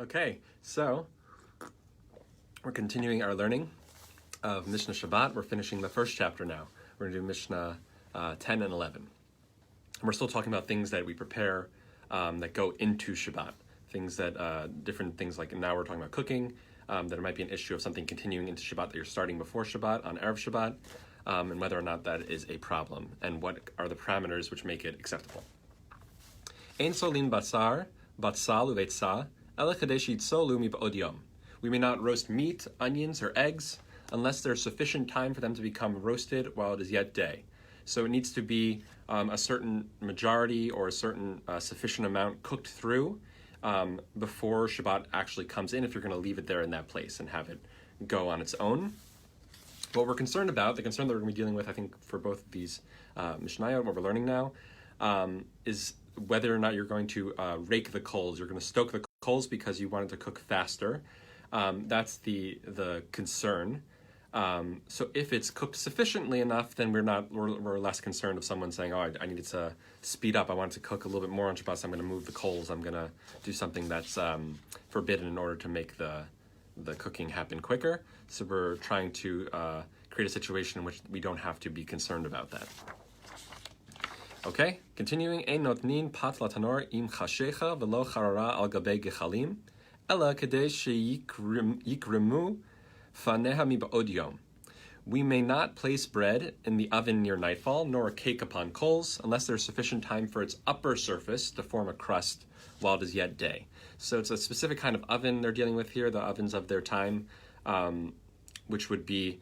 Okay, so we're continuing our learning of Mishnah Shabbat. We're finishing the first chapter now. We're going to do Mishnah 10 and 11. And we're still talking about things that we prepare that go into Shabbat. Things that, different things like now we're talking about cooking, that it might be an issue of something continuing into Shabbat that you're starting before Shabbat, on Erev Shabbat, and whether or not that is a problem, and what are the parameters which make it acceptable. Ein solin basar, batsal uveitza, we may not roast meat, onions, or eggs unless there's sufficient time for them to become roasted while it is yet day. So it needs to be a certain majority or a certain sufficient amount cooked through before Shabbat actually comes in, if you're going to leave it there in that place and have it go on its own. What we're concerned about, the concern that we're going to be dealing with, I think, for both of these mishnayot, what we're learning now, is whether or not you're going to rake the coals. You're going to stoke the coals because you want it to cook faster. That's the concern. So if it's cooked sufficiently enough, then we're less concerned of someone saying, oh, I needed to speed up. I want it to cook a little bit more on Shabbat, so I'm going to move the coals. I'm going to do something that's forbidden in order to make the cooking happen quicker. So we're trying to create a situation in which we don't have to be concerned about that. Okay, continuing. Ein notnin pat latanor im chashecha velo charara al gabe gechalim, ela kadei sheyikremu faneha miba'od yom. We may not place bread in the oven near nightfall, nor a cake upon coals, unless there is sufficient time for its upper surface to form a crust while it is yet day. So it's a specific kind of oven they're dealing with here, the ovens of their time, which would be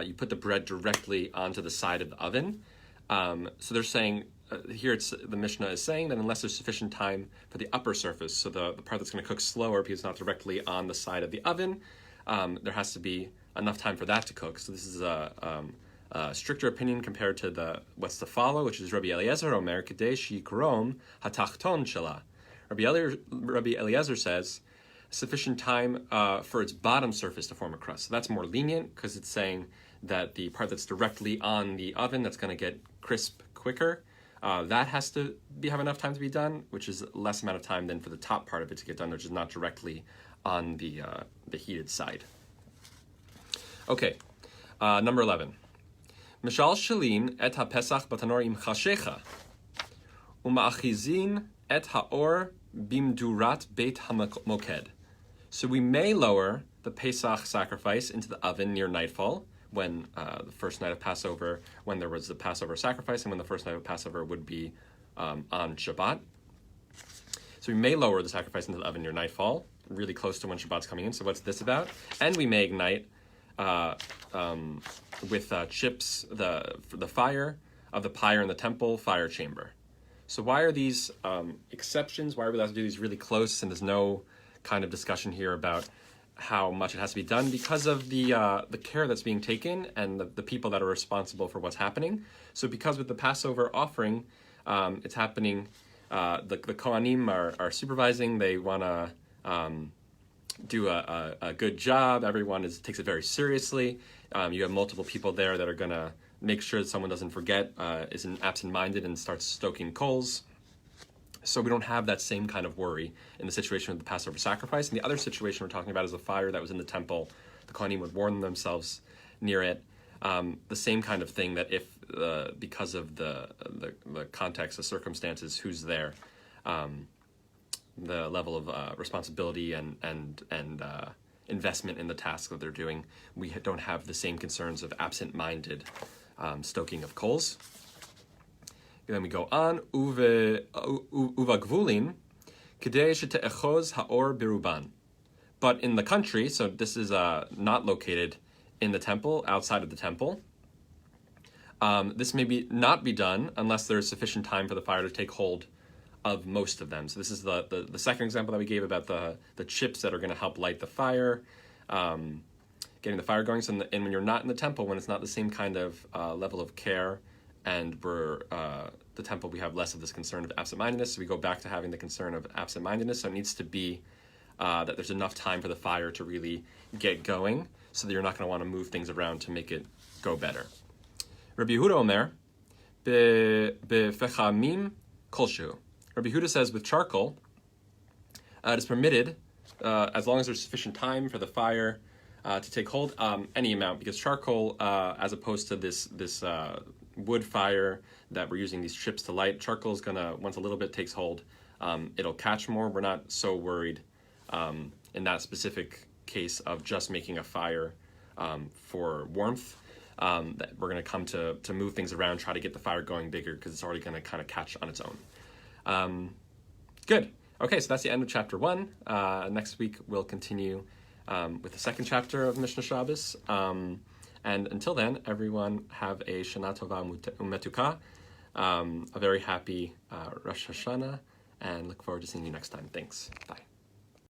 you put the bread directly onto the side of the oven. So they're saying, here the Mishnah is saying that unless there's sufficient time for the upper surface, so the part that's going to cook slower because it's not directly on the side of the oven, there has to be enough time for that to cook. So this is a stricter opinion compared to what's to follow, which is Rabbi Eliezer Omer Kadesh Yikrom Hatachton Shela. Rabbi Eliezer says sufficient time for its bottom surface to form a crust. So that's more lenient because it's saying that the part that's directly on the oven that's going to get crisp quicker, that has to have enough time to be done, which is less amount of time than for the top part of it to get done, which is not directly on the heated side. Okay, number 11. Mishal shalin et ha-pesach batanor im chashecha uma'achizin et ha'or bimdurat beit ha-moked. So we may lower the Pesach sacrifice into the oven near nightfall, when the first night of Passover, when there was the Passover sacrifice, and when the first night of Passover would be on Shabbat. So we may lower the sacrifice into the oven near nightfall, really close to when Shabbat's coming in. So what's this about? And we may ignite with chips the fire of the pyre in the temple fire chamber. So why are these exceptions? Why are we allowed to do these really close, and there's no kind of discussion here about how much it has to be done? Because of the care that's being taken and the people that are responsible for what's happening. So because with the Passover offering, it's happening, the Kohanim are supervising. They want to do a good job. Everyone takes it very seriously. You have multiple people there that are going to make sure that someone doesn't forget, isn't absent-minded and starts stoking coals. So we don't have that same kind of worry in the situation of the Passover sacrifice. And the other situation we're talking about is a fire that was in the temple. The Kohanim would warn themselves near it. The same kind of thing, that if, because of the context, the circumstances, who's there, the level of responsibility and investment in the task that they're doing, we don't have the same concerns of absent-minded stoking of coals. Then we go on, uva gvulin, kedei shete'echoz haor biruban. But in the country, so this is not located in the temple, outside of the temple, this may not be done unless there is sufficient time for the fire to take hold of most of them. So this is the second example that we gave about the chips that are going to help light the fire, getting the fire going. So and when you're not in the temple, when it's not the same kind of level of care, and we're the temple, we have less of this concern of absent-mindedness, so we go back to having the concern of absent-mindedness. So it needs to be that there's enough time for the fire to really get going, so that you're not going to want to move things around to make it go better. Rabbi Yehuda Omer, befechamim kolshu. Rabbi Yehuda says with charcoal, it is permitted as long as there's sufficient time for the fire to take hold, any amount, because charcoal, as opposed to this wood fire that we're using these chips to light, charcoal is gonna, once a little bit takes hold, it'll catch more. We're not so worried in that specific case of just making a fire for warmth. That we're going to come to move things around, try to get the fire going bigger, because it's already going to kind of catch on its own. Good. Okay, so that's the end of chapter 1. Next week we'll continue with the second chapter of Mishnah Shabbos. And until then, everyone have a Shana Tova Umetuka, a very happy Rosh Hashanah, and look forward to seeing you next time. Thanks. Bye.